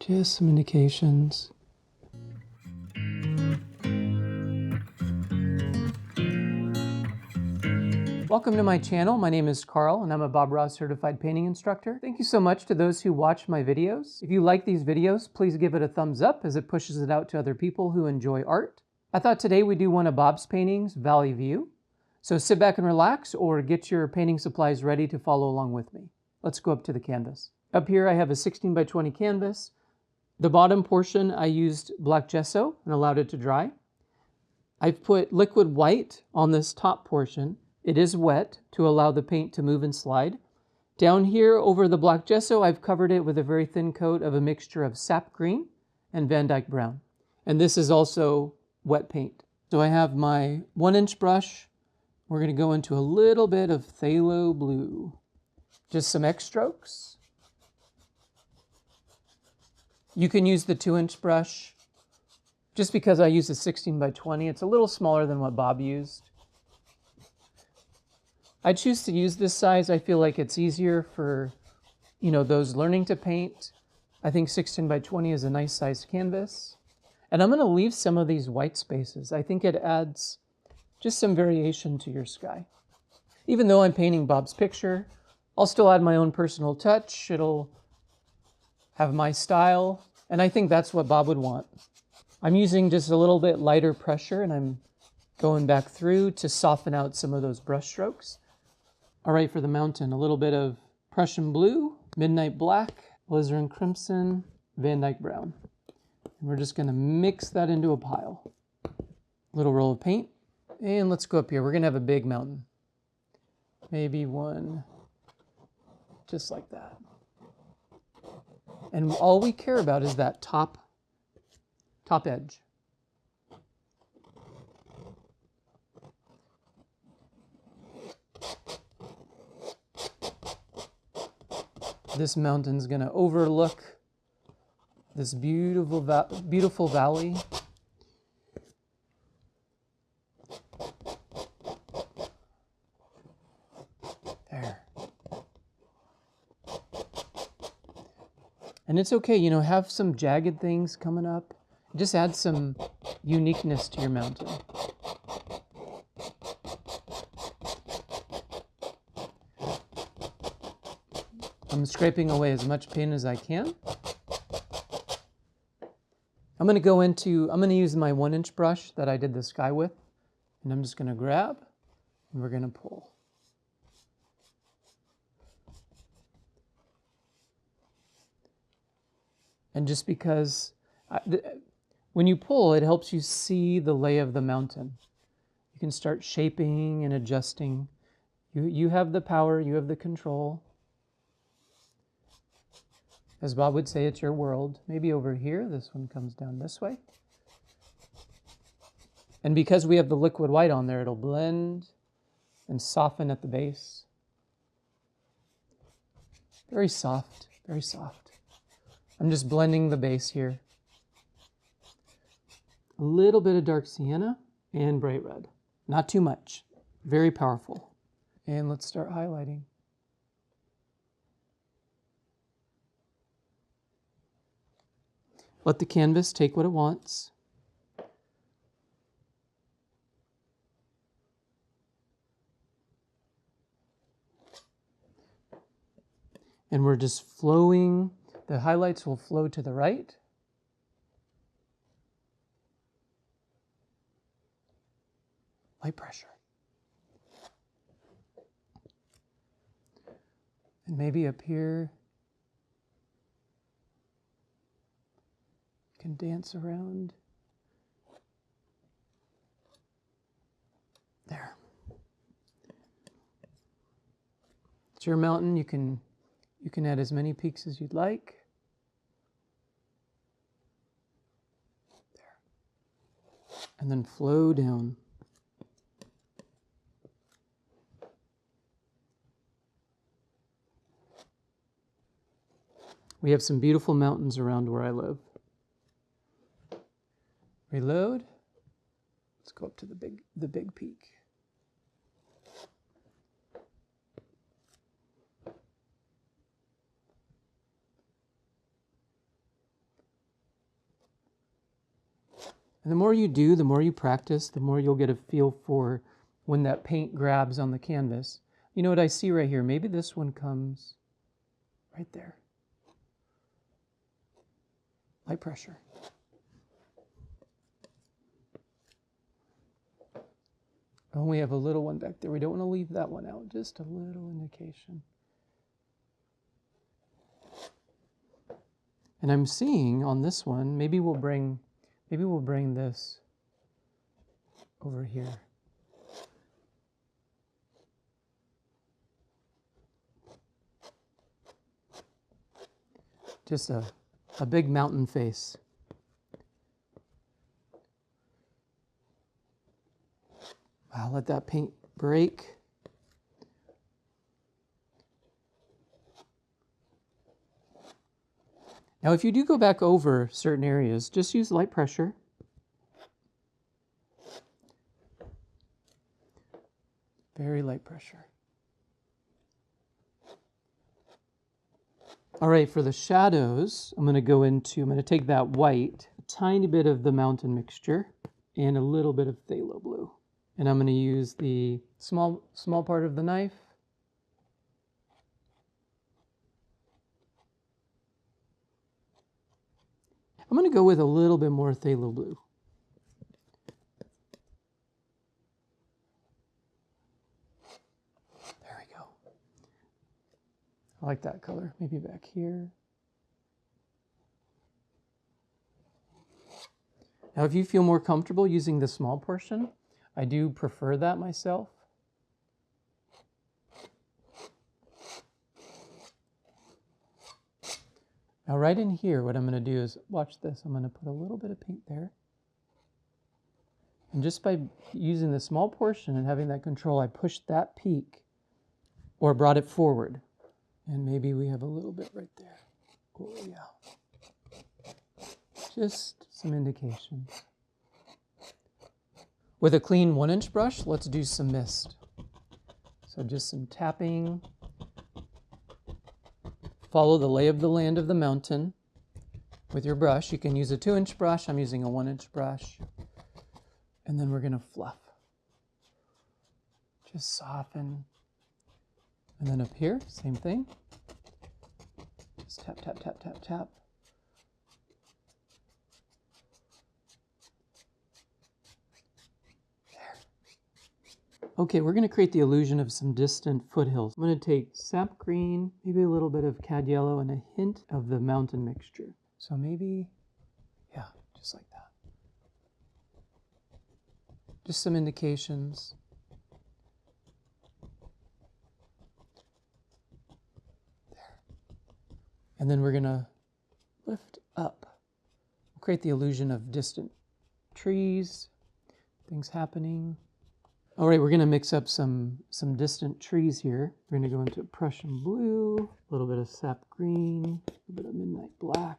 Just some indications. Welcome to my channel. My name is Carl and I'm a Bob Ross certified painting instructor. Thank you so much to those who watch my videos. If you like these videos, please give it a thumbs up as it pushes it out to other people who enjoy art. I thought today we'd do one of Bob's paintings, Valley View. So sit back and relax or get your painting supplies ready to follow along with me. Let's go up to the canvas. Up here I have a 16 by 20 canvas. The bottom portion I used black gesso and allowed it to dry. I've put liquid white on this top portion. It is wet to allow the paint to move and slide. Down here over the black gesso, I've covered it with a very thin coat of a mixture of sap green and Van Dyke brown. And this is also wet paint. So I have my 1-inch brush. We're going to go into a little bit of phthalo blue. Just some X strokes. You can use the 2-inch brush. Just because I use a 16 by 20, it's a little smaller than what Bob used. I choose to use this size. I feel like it's easier for, those learning to paint. I think 16 by 20 is a nice size canvas. And I'm going to leave some of these white spaces. I think it adds just some variation to your sky. Even though I'm painting Bob's picture, I'll still add my own personal touch. It'll have my style. And I think that's what Bob would want. I'm using just a little bit lighter pressure and I'm going back through to soften out some of those brush strokes. All right, for the mountain, a little bit of Prussian blue, midnight black, alizarin crimson, Van Dyke brown. And we're just gonna mix that into a pile. Little roll of paint, and let's go up here. We're gonna have a big mountain. Maybe one just like that. And all we care about is that top edge. This mountain's gonna overlook this beautiful valley. There. And it's okay, have some jagged things coming up. Just add some uniqueness to your mountain. I'm scraping away as much paint as I can. I'm going to use my 1-inch brush that I did the sky with, and I'm just going to grab, and we're going to pull. And just because, when you pull, it helps you see the lay of the mountain. You can start shaping and adjusting. You have the power, you have the control. As Bob would say, it's your world. Maybe over here, this one comes down this way. And because we have the liquid white on there, it'll blend and soften at the base. Very soft, very soft. I'm just blending the base here. A little bit of dark sienna and bright red. Not too much. Very powerful. And let's start highlighting. Let the canvas take what it wants. And we're just flowing. The highlights will flow to the right. Light pressure. And maybe up here, you can dance around. There. It's your mountain. You can add as many peaks as you'd like. There. And then flow down. We have some beautiful mountains around where I live. Reload. Let's go up to the big peak. And the more you do, the more you practice, the more you'll get a feel for when that paint grabs on the canvas. You know what I see right here? Maybe this one comes right there. Light pressure. Oh, we have a little one back there. We don't want to leave that one out. Just a little indication. And I'm seeing on this one, maybe we'll bring this over here. Just a big mountain face. Wow, let that paint break. Now, if you do go back over certain areas, just use light pressure. Very light pressure. All right, for the shadows, I'm going to take that white, a tiny bit of the mountain mixture, and a little bit of phthalo blue. And I'm going to use the small part of the knife. I'm going to go with a little bit more phthalo blue. There we go. I like that color. Maybe back here. Now, if you feel more comfortable using the small portion, I do prefer that myself. Now, right in here, what I'm going to do is, watch this, I'm going to put a little bit of paint there. And just by using the small portion and having that control, I pushed that peak or brought it forward. And maybe we have a little bit right there. Oh, yeah. Just some indications. With a clean 1-inch brush, let's do some mist. So just some tapping. Follow the lay of the land of the mountain with your brush. You can use a 2-inch brush. I'm using a 1-inch brush. And then we're going to fluff. Just soften. And then up here, same thing. Just tap, tap, tap, tap, tap. Okay, we're going to create the illusion of some distant foothills. I'm going to take sap green, maybe a little bit of cad yellow, and a hint of the mountain mixture. So maybe, yeah, just like that. Just some indications. There. And then we're going to lift up. Create the illusion of distant trees, things happening. All right, we're going to mix up some distant trees here. We're going to go into Prussian blue, a little bit of sap green, a little bit of midnight black,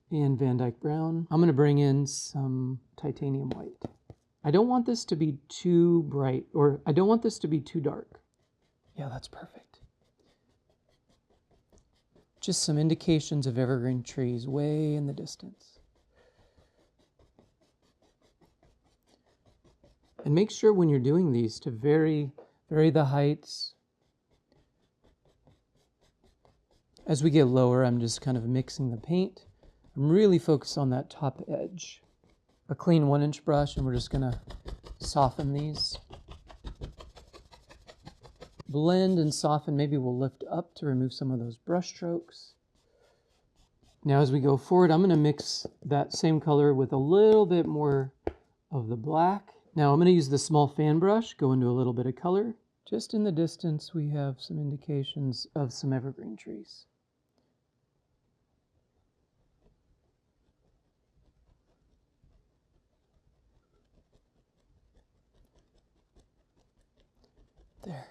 and Van Dyke brown. I'm going to bring in some titanium white. I don't want this to be too bright, or I don't want this to be too dark. Yeah, that's perfect. Just some indications of evergreen trees way in the distance. And make sure when you're doing these to vary the heights. As we get lower, I'm just kind of mixing the paint. I'm really focused on that top edge. A clean 1-inch brush, and we're just gonna soften these. Blend and soften. Maybe we'll lift up to remove some of those brush strokes. Now as we go forward, I'm gonna mix that same color with a little bit more of the black. Now I'm going to use the small fan brush, go into a little bit of color. Just in the distance, we have some indications of some evergreen trees. There.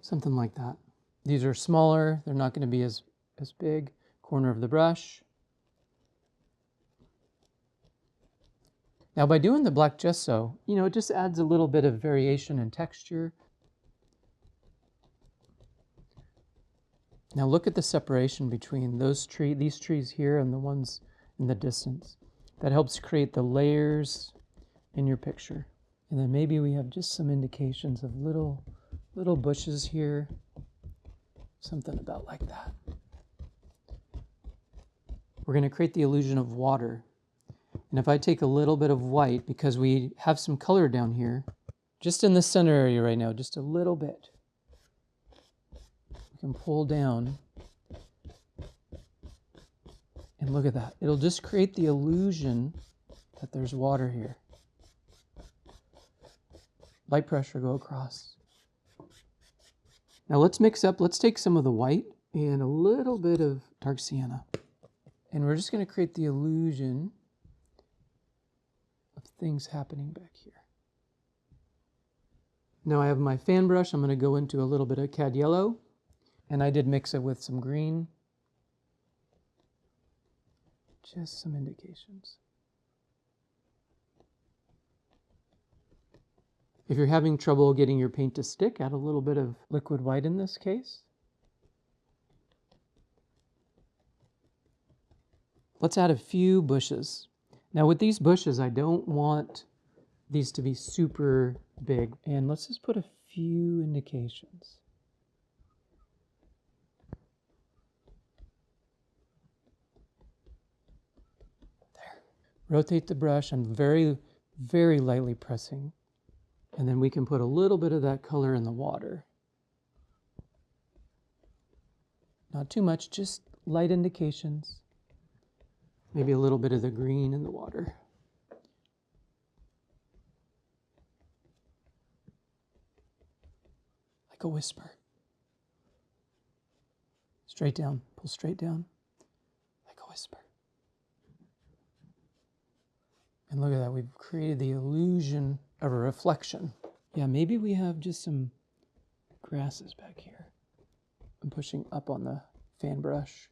Something like that. These are smaller. They're not going to be as big. Corner of the brush. Now by doing the black gesso, it just adds a little bit of variation in texture. Now look at the separation between these trees here and the ones in the distance. That helps create the layers in your picture. And then maybe we have just some indications of little bushes here. Something about like that. We're going to create the illusion of water. And if I take a little bit of white, because we have some color down here, just in the center area right now, just a little bit, we can pull down. And look at that. It'll just create the illusion that there's water here. Light pressure go across. Now let's mix up, let's take some of the white and a little bit of dark sienna. And we're just going to create the illusion of things happening back here. Now I have my fan brush. I'm going to go into a little bit of cad yellow. And I did mix it with some green. Just some indications. If you're having trouble getting your paint to stick, add a little bit of liquid white in this case. Let's add a few bushes. Now with these bushes, I don't want these to be super big. And let's just put a few indications. There. Rotate the brush. I'm very, very lightly pressing. And then we can put a little bit of that color in the water. Not too much, just light indications. Maybe a little bit of the green in the water. Like a whisper. Straight down, pull straight down. Like a whisper. And look at that, we've created the illusion of a reflection. Yeah, maybe we have just some grasses back here. I'm pushing up on the fan brush.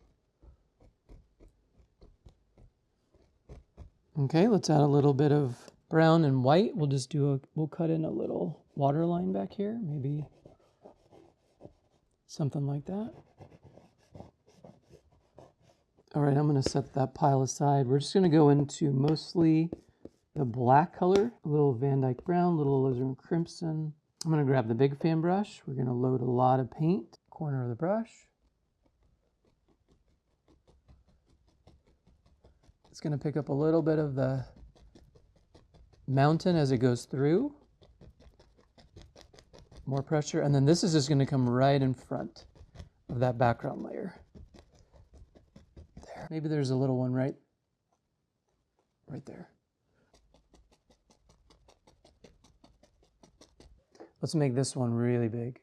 Okay, let's add a little bit of brown and white. We'll cut in a little water line back here, maybe something like that. All right, I'm going to set that pile aside. We're just going to go into mostly the black color, a little Van Dyke brown, a little alizarin crimson. I'm going to grab the big fan brush. We're going to load a lot of paint, corner of the brush. It's going to pick up a little bit of the mountain as it goes through. More pressure, and then this is just going to come right in front of that background layer. There. Maybe there's a little one right there. Let's make this one really big.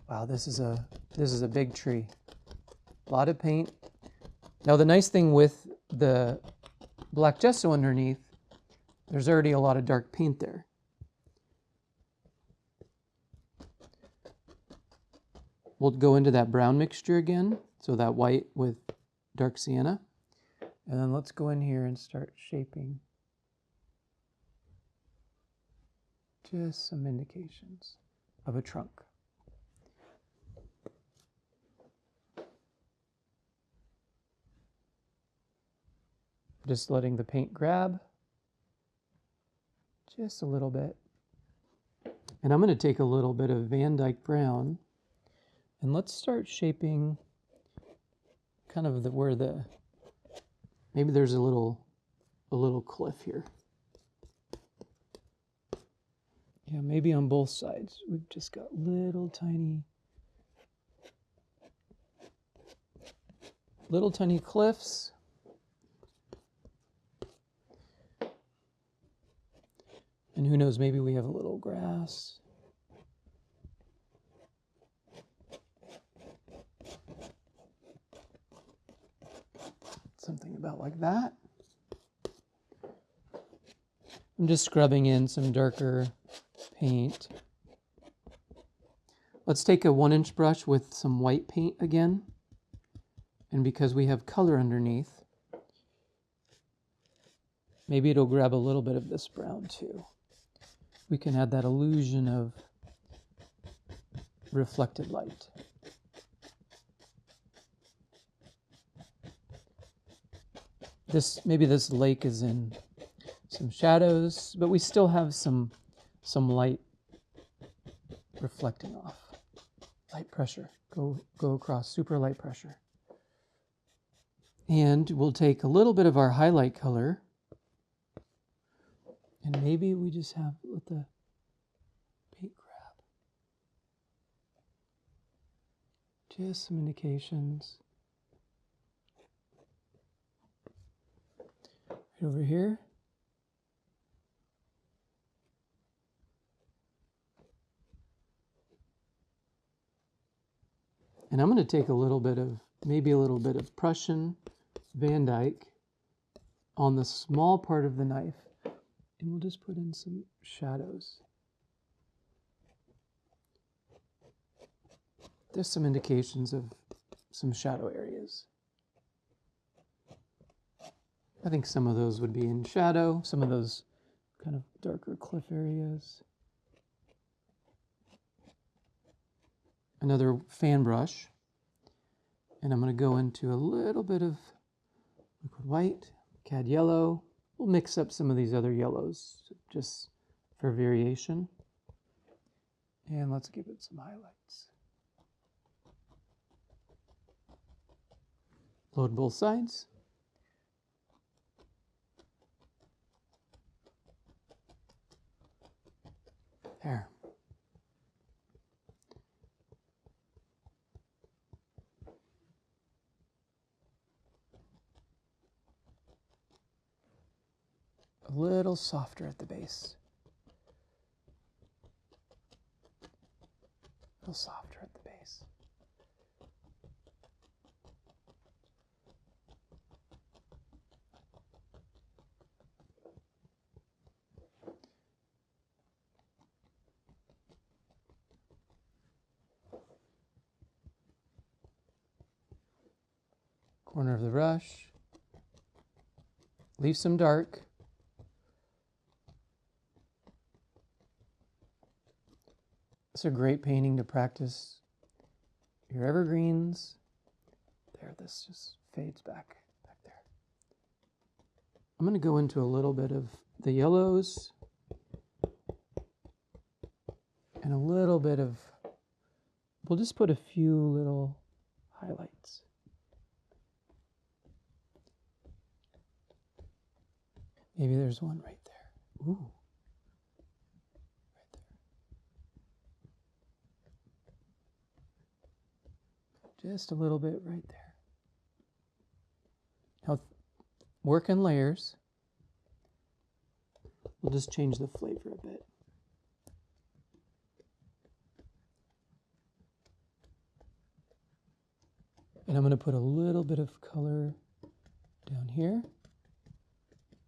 Wow, this is a big tree. A lot of paint. Now the nice thing with the black gesso underneath, there's already a lot of dark paint there. We'll go into that brown mixture again, so that white with dark sienna. And then let's go in here and start shaping just some indications of a trunk. Just letting the paint grab just a little bit. And I'm going to take a little bit of Van Dyke brown and let's start shaping kind of maybe there's a little cliff here. Yeah, maybe on both sides. We've just got little tiny cliffs. And who knows, maybe we have a little grass. Something about like that. I'm just scrubbing in some darker paint. Let's take a 1-inch brush with some white paint again. And because we have color underneath, maybe it'll grab a little bit of this brown too. We can add that illusion of reflected light. maybe this lake is in some shadows, but we still have some light reflecting off. Light pressure. Go across, super light pressure. And we'll take a little bit of our highlight color, and maybe we just let the paint grab. Just some indications. Right over here. And I'm going to take maybe a little bit of Prussian Van Dyke on the small part of the knife, and we'll just put in some shadows. There's some indications of some shadow areas. I think some of those would be in shadow, some of those kind of darker cliff areas. Another fan brush, and I'm going to go into a little bit of liquid white, cad yellow. We'll mix up some of these other yellows just for variation. And let's give it some highlights. Load both sides. There. A little softer at the base. A little softer at the base. Corner of the brush. Leave some dark. It's a great painting to practice your evergreens. There, this just fades back there. I'm going to go into a little bit of the yellows and a little bit of, we'll just put a few little highlights. Maybe there's one right there. Ooh. Just a little bit right there. Now, work in layers. We'll just change the flavor a bit. And I'm going to put a little bit of color down here.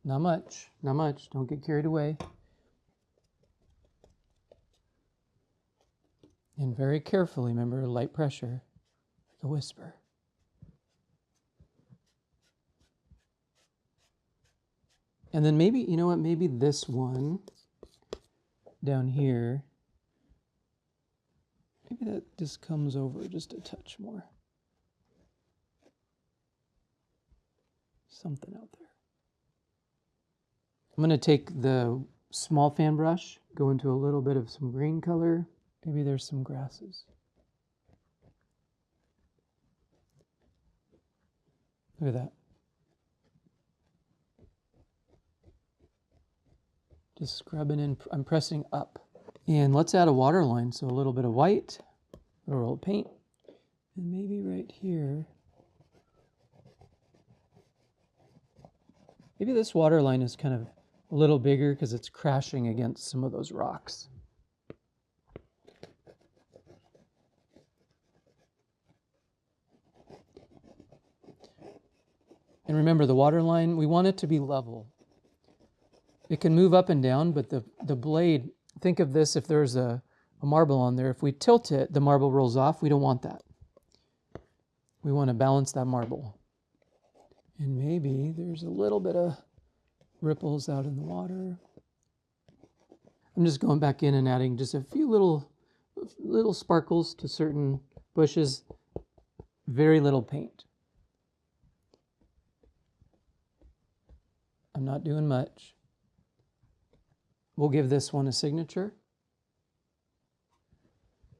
Not much, not much. Don't get carried away. And very carefully, remember, light pressure. A whisper. And then maybe, you know what, maybe this one down here, maybe that just comes over just a touch more. Something out there. I'm going to take the small fan brush, go into a little bit of some green color. Maybe there's some grasses. Look at that. Just scrubbing in, I'm pressing up. And let's add a water line. So a little bit of white, a roll of paint, and maybe right here. Maybe this water line is kind of a little bigger because it's crashing against some of those rocks. And remember, the water line, we want it to be level. It can move up and down, but the blade, think of this, if there's a marble on there, if we tilt it, the marble rolls off. We don't want that. We want to balance that marble. And maybe there's a little bit of ripples out in the water. I'm just going back in and adding just a few little sparkles to certain bushes. Very little paint. I'm not doing much. We'll give this one a signature.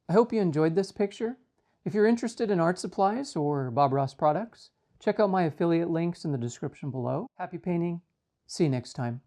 I hope you enjoyed this picture. If you're interested in art supplies or Bob Ross products, check out my affiliate links in the description below. Happy painting. See you next time.